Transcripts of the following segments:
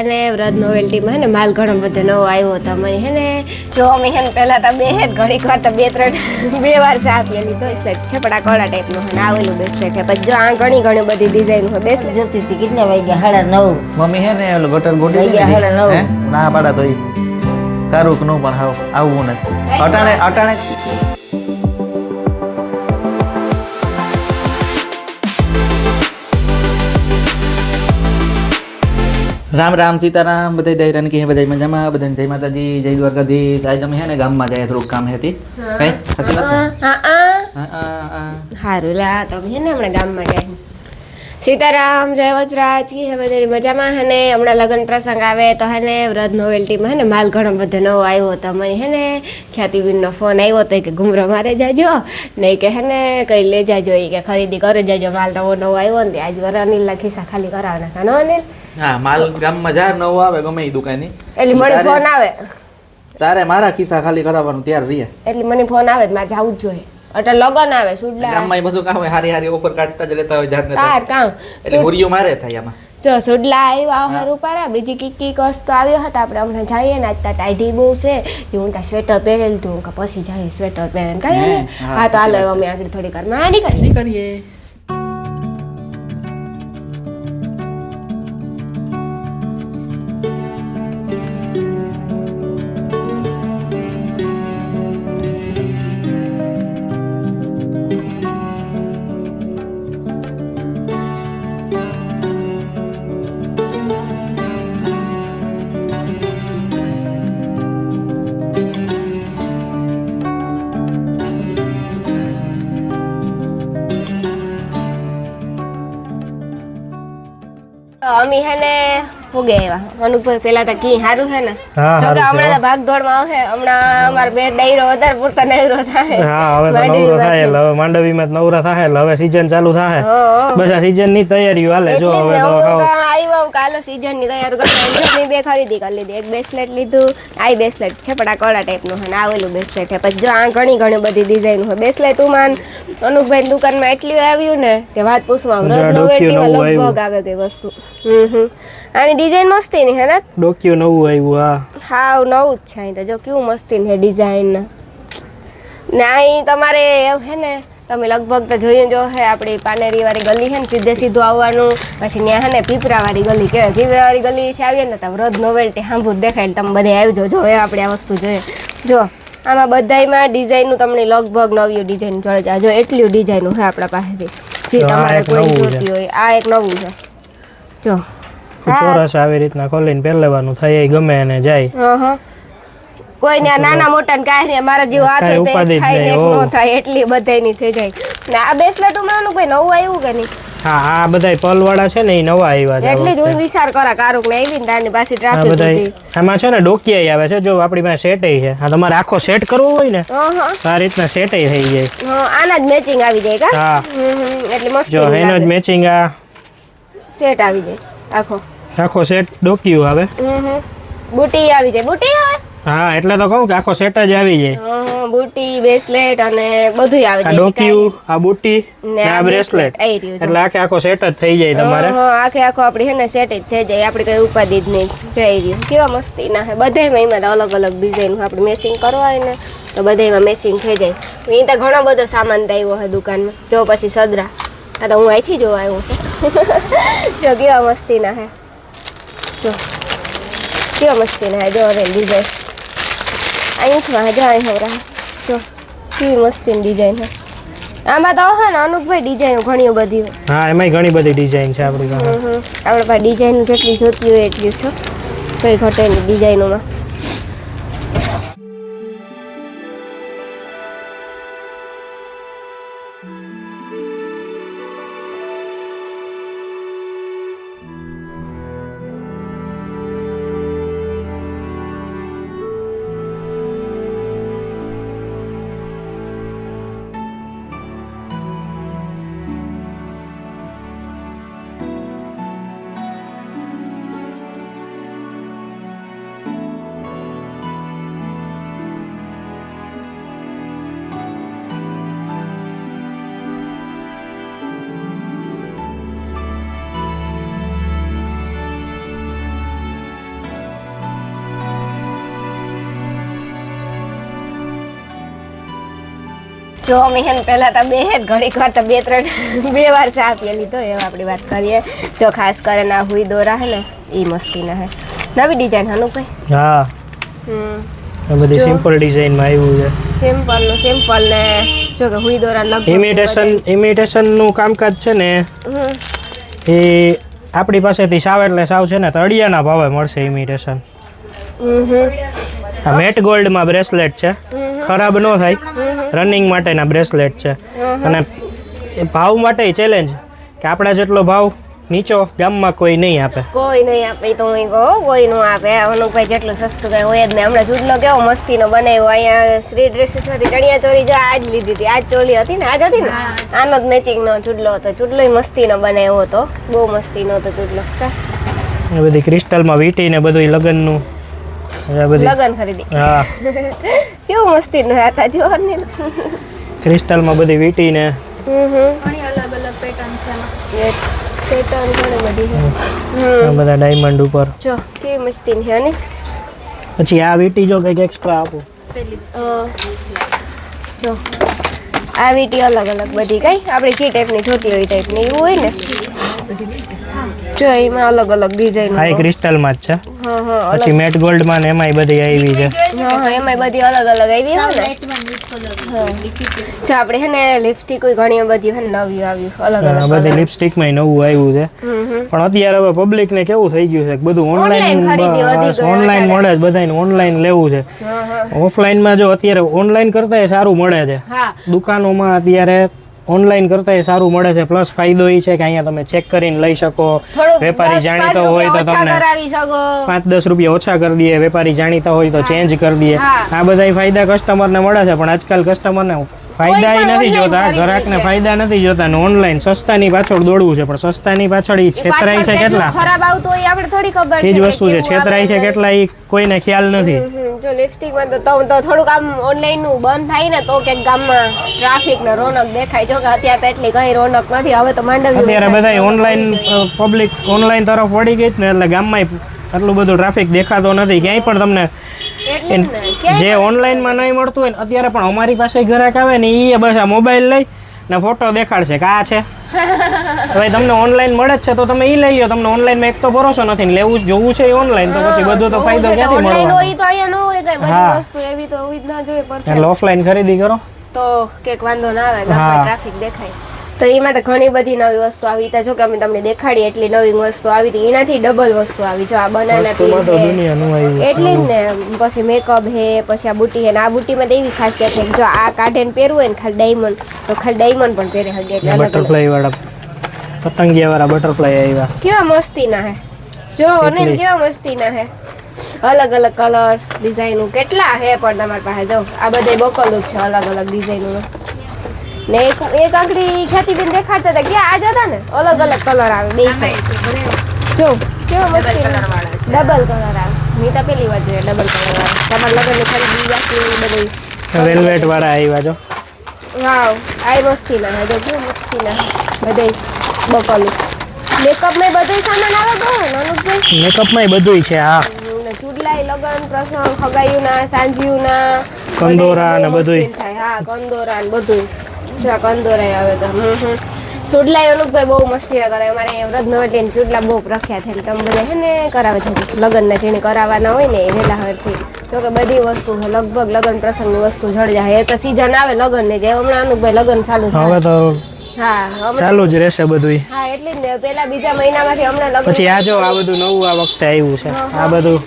અને વ્રત નોવેલ્ટીમાં હે ને માલ ઘણો બધો નવો આવ્યો હતો મને હે ને જો અમે હે ને પહેલા તો બે હેડ ઘડીક વાર તો બે વાર ચા પી લીધો એટલે છપડા કળા ટાઈપનો હે ને આવેલું બેસલેટ હે પછી જો આ ઘણી બધી ડિઝાઇન હોય બેસલેટ જોતી હતી કેટલા વાગ્યા 9:30 મમ્મી હે ને ઓલું ગટર ગોટી વાગ્યા 9:30 ના પાડા તો કારુક નું પણ આવું નથી અટાણે રામ રામ સીતારામ બધા દાયરાન કે બધા મજામાં બધાને જય માતાજી જય દ્વારકાધીશ આજ અમે હે ને ગામમાં જાય થોડુંક કામ હતી કઈ સાચી વાત હારું લા તો હે ને હમણાં ગામમાં જાય સીતારામ જય વજરાજ કે હે બધી મજામાં હે ને હમણાં લગ્ન પ્રસંગ આવે તો હે ને વ્રત નોવેલ્ટીમાં હે ને માલ ઘણો બધો નવો આવ્યો હતો મને હે ને ખ્યાતિબેનનો ફોન આવ્યો હતો કે ઘુમરો મારે જાજો નહીં કે હે ને કંઈ લઈ જાજો એ કે ખરીદી કરે જાજો માલ નવો આવ્યો ને આજ વર અનિલના ખિસ્સા ખાલી કરાવવાના કાનો અનિલ હા માલ ગામમાં જાર નવો આવે ગમે એ દુકાનની એટલે મને ફોન આવે તારે મારા ખિસ્સા ખાલી કરાવવાનું તૈયાર રહ્યા એટલે મને ફોન આવે મારે જવું જ જોઈએ એટલે લગન આવે સુડલા ગામમાં બધું કામ હોય હારી ઓફર કાઢતા જ રહેતા હોય જારને તાર કામ એટલે મુરિયો મારે થાય આમાં જો સુડલા આવ્યા હર ઉપારા બીજી કીકી વસ્તુ આવ્યો હતા આપણે હમણાં જઈએ ને આજ ટાઈડી બહુ છે હું ત્યાં સ્વેટર પહેરેલું હતું કે પછી જઈએ સ્વેટર પહેરીને કહીએ ને હા તો હાલો અમે આગળ થોડી વાર માં કરીએ અમે હે ને હોગે આવ્યા અનુભાઈ પેલા તો કી સારું છે ને જો કે હમણાં તો ભાગ દોડમાં આવશે હમણાં અમારે બે ડાયરો વધારે પૂરતા નવરો થાય હા હવે તો નવરો થાય એટલે હવે માંડવીમાં જ નવરા થાય એટલે હવે સીઝન ચાલુ થાય બસ આ સીઝન ની તૈયારીઓ હાલે જો હવે તો આવ્યો કાલે સીઝન ની તૈયારી કરતા બે ખરીદી કરી લીધી એક બેસલેટ લીધું આ બેસલેટ છે પણ આ કળા ટાઈપનું છે ને આવેલું બેસલેટ છે પછી જો આ ઘણી બધી ડિઝાઇન હોય બેસલેટ ઉમાન અનુભાઈ દુકાનમાં એટલી આવ્યું ને કે વાત પૂછવા વ્રત નોવેલ્ટીમાં લગભગ આવે કઈ વસ્તુ આની ડિઝાઇન મસ્તી ની હે ને ડોક્યુ નવું આવ્યું હાવ નવું જ છે અહીં તો જો કેવું મસ્તી છે ડિઝાઇન ને અહીં તમારે એવું હે ને તમે લગભગ તો જોયું જો હે આપણી પાનેરી વાળી ગલી છે ને સીધું આવવાનું પછી ત્યાં હે ને પીપરા વાળી ગલી કહેવાય પીપરા વાળી ગલીથી આવીએ ને તો વ્રત નોવેલ્ટી સાંભળું દેખાય તમે બધે આવજો જો હવે આપણે આ વસ્તુ જોઈએ જો આમાં બધામાં ડિઝાઇનનું તમને લગભગ નવી ડિઝાઇન જોડે જાય જો એટલી ડિઝાઇનું છે આપણા પાસેથી જે તમારે કોઈ જોતી હોય આ એક નવું છે જો ચોરસ આવી રીતના ખોલીને પહેરવાનું થાય ગમે અને જાય કોઈ ને નાના મોટા ને કાંઈ નહીં મારા જેવું હાથ હોય તો થાય ને ન થાય એટલી બધાની થઈ જાય ને આ બેસલેટ ઉમાનું કોઈ નવું આવ્યું કે નહીં હા આ બધા પલવાળા છે ને એ નવા આવ્યા છે એટલે જ હું વિચાર કરા કારુક ને આવી ને તારની પાસે ટ્રાફિક હતી આમાં છે ને ડોકિયા આવે છે જો આપણી પાસે સેટ છે આ તમારે આખો સેટ કરવો હોય ને આ રીતના સેટ થઈ જાય આના જ મેચિંગ આવી જાય કા હા એટલે મસ્ત જો એનો જ મેચિંગ આ સેટ આવી જાય આખો સેટ ડોકિયું આવે બુટી આવી જાય બુટી આવે હા એટલે તો કહું કે આખો સેટ જ આવી જાય બુટી બ્રેસલેટ અને બધું આવી જાય ડોકિયું આ બુટી ને આ બ્રેસલેટ એટલે આખો સેટ જ થઈ જાય તમારે આખો આપડી હે ને સેટ જ થઈ જાય આપડી કઈ ઉપાધિ જ નહીં જઈ રહ્યું કેવા મસ્તી ના હે બધામાં એમાં અલગ અલગ ડિઝાઇન આપણે મેચિંગ કરવા હોય ને તો બધામાં મેચિંગ થઈ જાય અહીં તો ઘણો બધો સામાન આવ્યો છે દુકાનમાં જો પછી સદરા આ તો હું અહીંથી જોવા આવ્યું છું જો કેવા મસ્તી ના હે જો કેવા મસ્તી ના હે જો હવે ડિઝાઇન અહીંથી જો અહીં હવરા જો કેવી મસ્તીની ડિઝાઇન છે આમાં તો હે ને અનુપભાઈ ડિઝાઇન ઘણી બધી હોય હા એમાંય ઘણી બધી ડિઝાઇન છે આપણી પાસે આપણે પાસે ડિઝાઇન જેટલી જોતી હોય એટલી છે કઈ ઘટે નહીં ડિઝાઇનોમાં જો અમે હે ને પહેલા તો બે હેડ ઘડીક વાર તો બે વાર ચા પી લીધો એમ આપણી વાત કરીએ. જો ખાસ કરીને આ હુઈ દોરા હે ને એ મસ્તીના હે, નવી ડિઝાઇન હનુભાઈ. હા આ બધી સિમ્પલ ડિઝાઇનમાં આવ્યું છે. સિમ્પલ ને જો કે હુઈ દોરા લગભગ ઇમિટેશન નું કામકાજ છે ને એ આપણી પાસેથી સાવ એટલે સાવ છે ને તળિયાના ભાવે મળશે ઇમિટેશન. આ મેટ ગોલ્ડમાં બ્રેસલેટ છે, ખરાબ ન થાય, રનિંગ માટેના બ્રેસલેટ છે. અને એ ભાવ માટે ચેલેન્જ કે આપણા જેટલો ભાવ નીચો ગામમાં કોઈ નહીં આપે. કોઈ નહીં આપે તો હું કહું કોઈ નું આપે. અનુભાઈ જેટલું સસ્તું કઈ હોય જ નહીં. હમણાં ચૂડલો કેવો મસ્તીનો બનાવ્યો અહીંયા શ્રી ડ્રેસીસમાંથી ચણિયા ચોરી જો આજ લીધી હતી. આજ ચોલી હતી ને, આજ હતી ને, આનો જ મેચિંગનો ચૂડલો હતો. ચૂડલો મસ્તીનો બનાવ્યો હતો, બહુ મસ્તીનો હતો ચૂડલો. એ બધી ક્રિસ્ટલમાં વીટી ને બધું લગ્નનું લગન ખરીદી. હા કેવું મસ્તીનું હતા જો ને, ક્રિસ્ટલમાં બધી વીટી ને ઘણી અલગ અલગ પેટર્ન છે. પેટર્ન ઘણી બધી છે. આ બધા ડાયમંડ ઉપર જો કેવી મસ્તી છે ને. પછી આ વીટી જો કંઈક એક્સ્ટ્રા આપો. જો આ વીટી અલગ અલગ બધી કઈ આપણે જે ટાઈપની જોતી હોય એ ટાઈપની એવું હોય ને. જો એમાં અલગ અલગ ડિઝાઇન. આ ક્રિસ્ટલમાં જ છે. હા હા પછી મેટ ગોલ્ડમાં ને એમાંય બધી આવી છે. હા હા એમાંય બધી અલગ અલગ આવી હોય ને. જો આપણે હે ને લિપસ્ટિક ઘણી બધી હે ને નવી આવ્યું અલગ અલગ બધી લિપસ્ટિકમાં નવું આવ્યું છે. પણ અત્યારે હવે પબ્લિક ને કેવું થઈ ગયું છે કે બધું ઓનલાઈન મળે જ, બધાને ઓનલાઈન લેવું છે. ઓફલાઈનમાં જો અત્યારે ઓનલાઈન કરતા સારું મળે છે. દુકાનોમાં અત્યારે ઓનલાઈન કરતા સારું મળે છે. પ્લસ ફાયદો એ છે કે અહીંયા તમે ચેક કરીને લઈ શકો. વેપારી જાણીતો હોય તો તમને 5-10 રૂપિયા ઓછા કરી દે. વેપારી જાણીતા હોય તો ચેન્જ કરી દે. આ બધા ફાયદા કસ્ટમરને મળે છે. પણ આજકાલ કસ્ટમરને ફાયદા નથી જોતા, ગ્રાહકને ફાયદા નથી જોતા. ને ઓનલાઈન સસ્તાની પાછળ દોડવું છે. પણ સસ્તાની પાછળ ઈ છેતરાય છે કેટલા, ખરાબ આવતું હોય આપણે થોડી ખબર એ જ વસ્તુ છે. છેતરાય છે કેટલા ઈ કોઈને ખ્યાલ નથી. જો લિપસ્ટિકમાં તો થોડુંક આમ ઓનલાઈન નું બંધ થાય ને તો કે ગામમાં ટ્રાફિક ને રોનક દેખાય. જો કે અત્યારે તો એટલી કઈ રોનક નથી. હવે તો માંડવી અત્યારે બધા ઓનલાઈન પબ્લિક ઓનલાઈન તરફ વળી ગઈ ને એટલે ગામમાં આટલું બધું ટ્રાફિક દેખાતો નથી ક્યાંય. પણ તમને જે ઓનલાઈનમાં નહીં મળતું હોય ને અત્યારે પણ અમારી પાસે ગ્રાહક આવે ને એ બસ આ મોબાઈલ લઈ ને ફોટો દેખાડશે કે આ છે. હવે તમને ઓનલાઈન મળે જ છે તો તમે એ લઈ લો. તમને ઓનલાઈનમાં એક તો ભરોસો નથી ને લેવું જોવું છે ઓનલાઈન તો પછી બધું તો ફાયદો ક્યાંથી મળવાનો. એટલે ઓફલાઈન ખરીદી કરો તો કેક વાંધો ના આવે, ગામમાં ટ્રાફિક દેખાય. તો એમાં તો ઘણી બધી નવી વસ્તુ આવી. જો કે અમે તમને દેખાડી એટલી નવી વસ્તુ આવી હતી. એનાથી ડબલ વસ્તુ આવી. જો આ બનાના પીન છે એટલી જ ને. પછી મેકઅપ હે, પછી આ બુટી હે. આ બુટીમાં તો એવી ખાસિયત છે જો આ કાઢે ને પહેરવું હોય ને ખાલી ડાયમંડ તો ખાલી ડાયમંડ પણ પહેરી શકે. એટલે અલગ બટરફ્લાય વાળા પતંગિયા વાળા બટરફ્લાય આવ્યા. કેવા મસ્તી ના હે. જો ને કેવા મસ્તી ના હે. અલગ અલગ કલર ડિઝાઇન કેટલા હે પણ તમારી પાસે. જો આ બધા બકલું જ છે અલગ અલગ ડિઝાઇન ને. એક આંકડી ખ્યાતિબેન દેખાડતા હતા ક્યાં આજ હતા ને અલગ અલગ કલર આવે બે સાઈડ. જો કેવા મસ્તી ડબલ કલર આવે. મેં તો પેલી વાર જોયા ડબલ કલર વાળા. તમારા લગ્નની ખરીદી બાકી બધું વેલ્વેટ વાળા આવ્યા. જો વાવ આ મસ્તી ના જો કેવું મસ્તી ના બધે બકલું. મેકઅપમાં બધું સામાન આવે તો નાનુભાઈ. મેકઅપમાં બધું છે. હા ચૂડલાય લગન પ્રસંગ ખગાયું ના સાંજિયું ના કંદોરા ને બધું. હા કંદોરા ને બધું. જો કંદોરાય આવે તો ચૂડલાય અનુભાઈ બહુ મસ્તી કરે. અમારે અહીંયા વ્રત નવટીને ચૂડલા બહુ પ્રખ્યાત છે. તમે બધા છે ને કરાવે છે લગ્નના જેને કરાવવાના હોય ને એ વહેલા હરથી. જો કે બધી વસ્તુ લગભગ લગ્ન પ્રસંગની વસ્તુ જળ જાય. એ તો સીઝન આવે લગ્ન ને જે હમણાં અનુભાઈ લગ્ન ચાલુ થાય. હવે તો હા ચાલુ જ રહેશે બધું. હા એટલે જ ને પેલા બીજા મહિનામાંથી હમણાં લગ્ન. પછી આ જો આ બધું નવું આ વખતે આવ્યું છે. આ બધું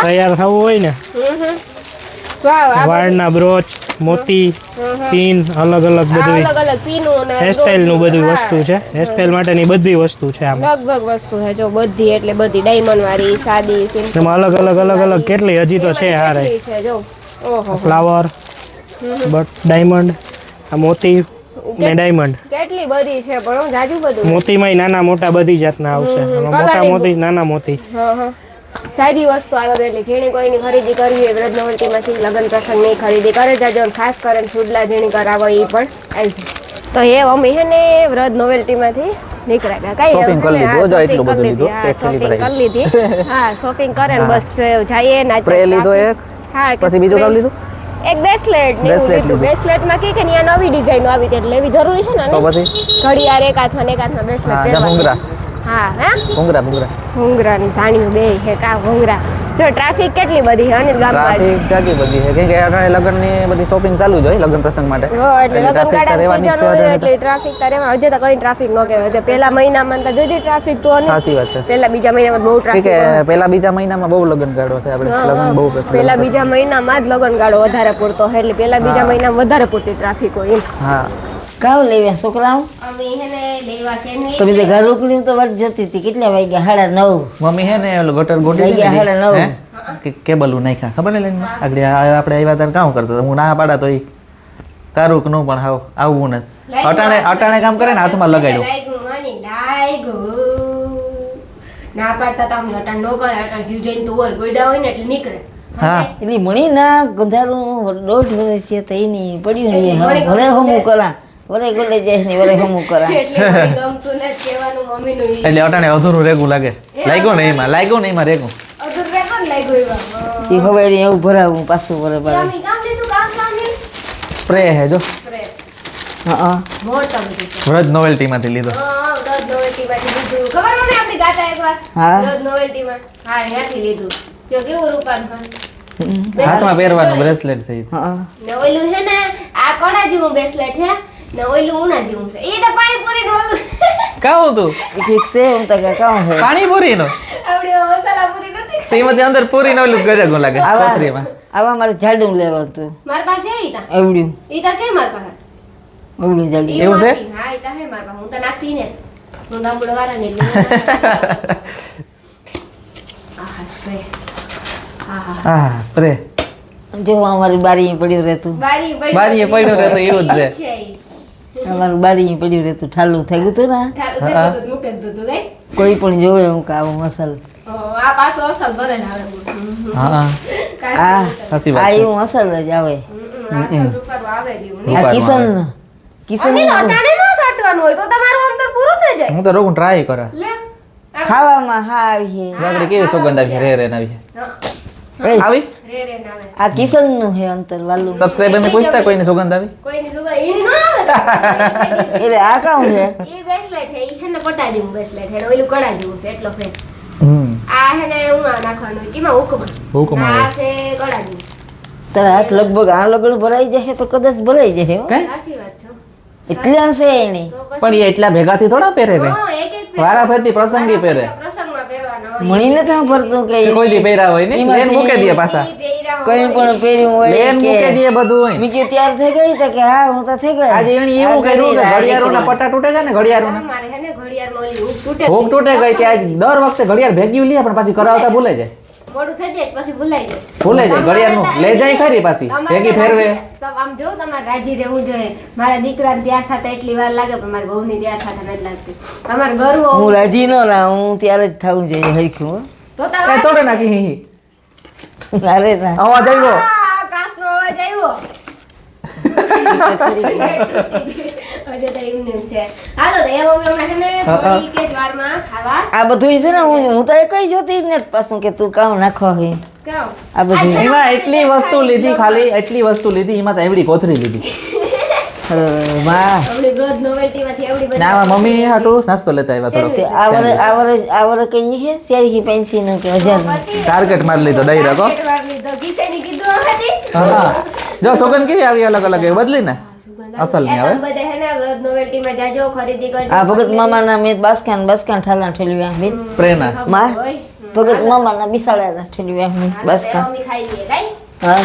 તૈયાર થવું હોય ને વાળના બ્રોચ, મોતી, પિન અલગ અલગ બધું અલગ અલગ પીનો ને હેરસ્ટાઈલ નું બધું વસ્તુ છે. હેરસ્ટાઈલ માટેની બધી વસ્તુ છે આમાં. લગભગ વસ્તુ છે જો બધી. એટલે બધી ડાયમંડ વાળી સાદી સિમ્પલ એમાં અલગ અલગ કેટલી હજી તો છે. હારે છે જો ઓહો ફ્લાવર બટ ડાયમંડ, આ મોતી ને ડાયમંડ કેટલી બધી છે. પણ હું જાજુ બધું મોતીમાં નાના મોટા બધી જાતના આવશે. મોટા મોતી નાના મોતી સારી વસ્તુ આવે. એટલે જેણે કોઈની ખરીદી કરવી હોય વ્રત નવલટીમાંથી લગ્ન પ્રસંગની ખરીદી કરે જાજો. ખાસ કરીને ચૂડલા જેણી કરાવો એ પણ આવી જાય. તો એ અમે છે ને વ્રત નોવેલ્ટીમાંથી નીકળ્યા કઈ શોપિંગ કરી લીધી. હા શોપિંગ કરે ને બસ જઈએ ને. સ્પ્રે લીધો એક. હા પછી બીજું કામ લીધું. એક બ્રેસલેટ ને એવું Bracelet લીધું. બ્રેસલેટમાં કે ત્યાં નવી ડિઝાઇન આવી હતી એટલે લેવી જરૂરી છે ને તો નહીં? પછી ઘડિયાળ એક હાથમાં ને એક હાથમાં બ્રેસલેટ હા જા ભૂંગરા હા હા ભૂંગરા ભૂંગરાની ધાણીઓ બે છે કા ભૂંગરા જો ટ્રાફિક કેટલી બધી છે અનિલ ગામમાં ટ્રાફિક જાગી બધી છે કેમ કે અટાણે લગ્નની બધી શોપિંગ ચાલુ જ હોય લગ્ન પ્રસંગ માટે હો એટલે લગન traffic ગાડા રહેવાની સીઝન જ છે હોય અત્યારે. એટલે ટ્રાફિક તારે એમાં હજે તો કઈ ટ્રાફિક ન કહેવાય હજે પહેલા મહિનામાં તો જોજે ટ્રાફિક તો નહીં સાચી વાત છે પહેલા બીજા મહિનામાં બહુ ઠીક ટ્રાફિક છે પહેલા બીજા મહિનામાં બહુ લગ્ન ગાળો છે આપણે લગ્ન બહુ પ્રચલન પહેલા છે. બીજા મહિનામાં જ લગન ગાળો વધારે પૂરતો હોય એટલે પહેલા બીજા મહિનામાં વધારે પૂરતી ટ્રાફિક હોય એમ હા કાવ લેવ્યા છોકરાઓ અમે હેને લેવા તો બીજે ઘર રોકડી તો વાત જતી હતી કેટલા વાગ્યા 9:30 મમ્મી હે ને ઓલું ગટર ગોટી લઈ ગયા દીધી. 9:30. હે? કે કેબલું નાખ્યા ખબર ને લઈને આગળ આપણે આવ્યા ત્યારે કામ કરતો હતો. હું ના પાડા તો કારું કે નું પણ હાવ આવવું નથી અટાણે અટાણે કામ કરે ને હાથમાં લગાડ્યું ના પાડતા તમે અટાણ નો કરે અટાણ જીવ જઈને તો હોય ગોયડા હોય ને એટલે નીકળે હા એટલે મણી ના ગંધારું 1.5 વર્ષ છે તો એની પડ્યું એટલે નહીં મણી ભલે હમું કરા વરે ગોલે જાય ને વરે હમું કરા એટલે મને ગમતું નથી કહેવાનું મમ્મીનું ઈ. એટલે અટાણે અધૂરું રેગું લાગે લાગ્યું ને એમાં રેગું અધૂર રેકોર્ડ લાગ્યો એમાં. એ હવે એવું ભરાવું પાછું વરે ઈ ભરાવું અમે કામ લીધું કામ સામે સ્પ્રે હે જો સ્પ્રે હા મોટા બધું છે. વ્રજ નોવેલ્ટીમાંથી લીધો હા રોજ નોવેલ્ટીમાંથી લીધું ખબર મને આપણી ગાતા એકવાર હા. રોજ નોવેલ્ટીમાં હા ત્યાંથી લીધું જો કેવું રૂપાનું પણ હાથમાં પહેરવાનું બ્રેસલેટ છે ઈ. હા ને ઓલું છે ને આ કડા જેવું બ્રેસલેટ છે ને ઓલું ઉના જેવું છે એ તો પાણીપુરી નું ઓલું કાવું તું ઠીક છે હું તો કે કામ છે પાણીપુરી નો આપણી મસાલા પૂરી નથી તેમાંથી અંદર પૂરી નો ઓલું ગરેગું લાગે આવા કોથરીમાં આવા મારે જાડું લેવા હતું મારી પાસે ઈ તા એવડ્યું ઈ તા છે મારી પાસે એવડું જાડું ઈ એવું છે? મારી, હા ઈ તા છે મારી પાસે હું તો નાખતી ને હું દામડો વાળા ને એટલે આહા સ્પ્રે આહા હા સ્પ્રે જો અમારી બારી પડ્યું રહેતું બારીએ પડ્યું રહેતું એવું જ છે. અમારું બારી પડ્યું રહેતું ઠાલું થઈ ગયું હતું ને કોઈ પણ જોવે હું કે આવું મસાલ આ પાછો અસલ ભરે ને આવે હા આ સાચી આ વાત છે એવું અસલ જ આવે અસલ રૂપારું આવે જ એવું. આ રૂપારમાં કિશન અનિલ, અટાણે નો સાટવાનું હોય તો તમારું અંતર પૂરું થઈ જાય હું તો રોગું ટ્રાય કરે લે ખાવામાં હા આવી છે આગળ કેવી સુગંધ આવી રે રે આવી હા, એ, આવી રે રે ના આવે આ કિશન નું છે અંતર વાલું સબસ્ક્રાઇબર ને પૂછતા કોઈને સુગંધ આવી કોઈની સુગંધ ઈ ન આવે એટલે આ કામ છે ઈ બ્રેસલેટ હે ઈ છે ને પટા જેવું બ્રેસલેટ હે ને ઓલું કડા જેવું છે એટલો ફેર આ હે ને ઉણા નાખવાનું હોય કેમાં હુકમાં હુકમાં આ હોય. છે કડા જેવું તારા હાથ લગભગ આ લગડ ભરાઈ જશે તો કદાચ ભરાઈ જશે હો. કઈ સાચી વાત છે એટલે હશે એને તો પછી પણ એ એટલા ભેગાથી થોડા પહેરે રે હા, એક એક વારા ફેરથી પ્રસંગી પહેરે પ્રસંગમાં પહેરવાના હોય મણીને તો ભરતું કે કે કોઈ દી પહેર્યા હોય ને એમાંથી લેન મૂકે દે પાછા ઈ પહેર્યા કઈ હોય. પણ પહેર્યું હોય લેન મૂકે કે દે બધું હોય મેં કીધું ત્યાર થઈ ગઈ તો કે હા હું તો થઈ ગઈ આજે એણે એવું કર્યું કે ઘડિયાળોના પટ્ટા તૂટે છે ને ઘડિયાળોના અમારે હે ને ઘડિયાળમાં ઓલી હૂક તૂટે ભોગ તૂટે ગઈ ત્યાં દર વખતે ઘડિયાળ ભેગ્યું લે પણ પાછી કરાવતા ભૂલે જાય મોડું થઈ જાય પછી ભૂલાઈ જાય ભૂલે જાય ઘડિયાળનું લઈ જાય ખરી પાછી તમારે ભેગી ફેરવે તો આમ જો તમારે રાજી રહેવું જોઈએ મારા દીકરાને તૈયાર થતા એટલી વાર લાગે પણ મારી બહુની તૈયાર થતા નથી લાગતી તમારે ગરવો હું રાજી ન રહા હું ત્યારે જ થવું જોઈએ હરખ્યું હો. તો એ તોડે નાખી અરે ના અવાજ આવ્યો કાસનો અવાજ આવ્યો હજુ તો એમને એમ છે હાલો તો એ મમ્મી હમણાં છે ને થોડી કે જ વારમાં ખાવા આ બધું છે ને હું તો એ કઈ જોતી જ નથી પાછું કે તું કામ નાખવા હોય ગાવ આ બધું એમાં એટલી વસ્તુ લીધી ખાલી એટલી વસ્તુ લીધી એમાં તો એવડી કોથરી લીધી અરે વાહ હમણાં રોજ નોવેલ્ટીમાંથી એવડી બધી ના આમાં મમ્મી હાટું નાસ્તો લેતા આવ્યા થોડો તે આ વરે કઈ છે શેરી પેન્સી નું કે 1000 નું પછી ટાર્ગેટ મારી લીધો દઈ રાખો માર્કેટ વાળની તો ગીસેની કીધું હતી હા જો સોગન કેવી આવી અલગ અલગ એ બદલી ને અસલ ની આવે બધે હે ને રોજ નોવેલ્ટીમાં જાજો ખરીદી કરજો આ ભગત મામાના મેં બાસકાન ઠેલવ્યા બેન સ્પ્રે ના માં ભગત મામાના બિસાડા ઠેલવ્યા મેં બાસકાન અમે ખાઈ લઈએ કાઈ હા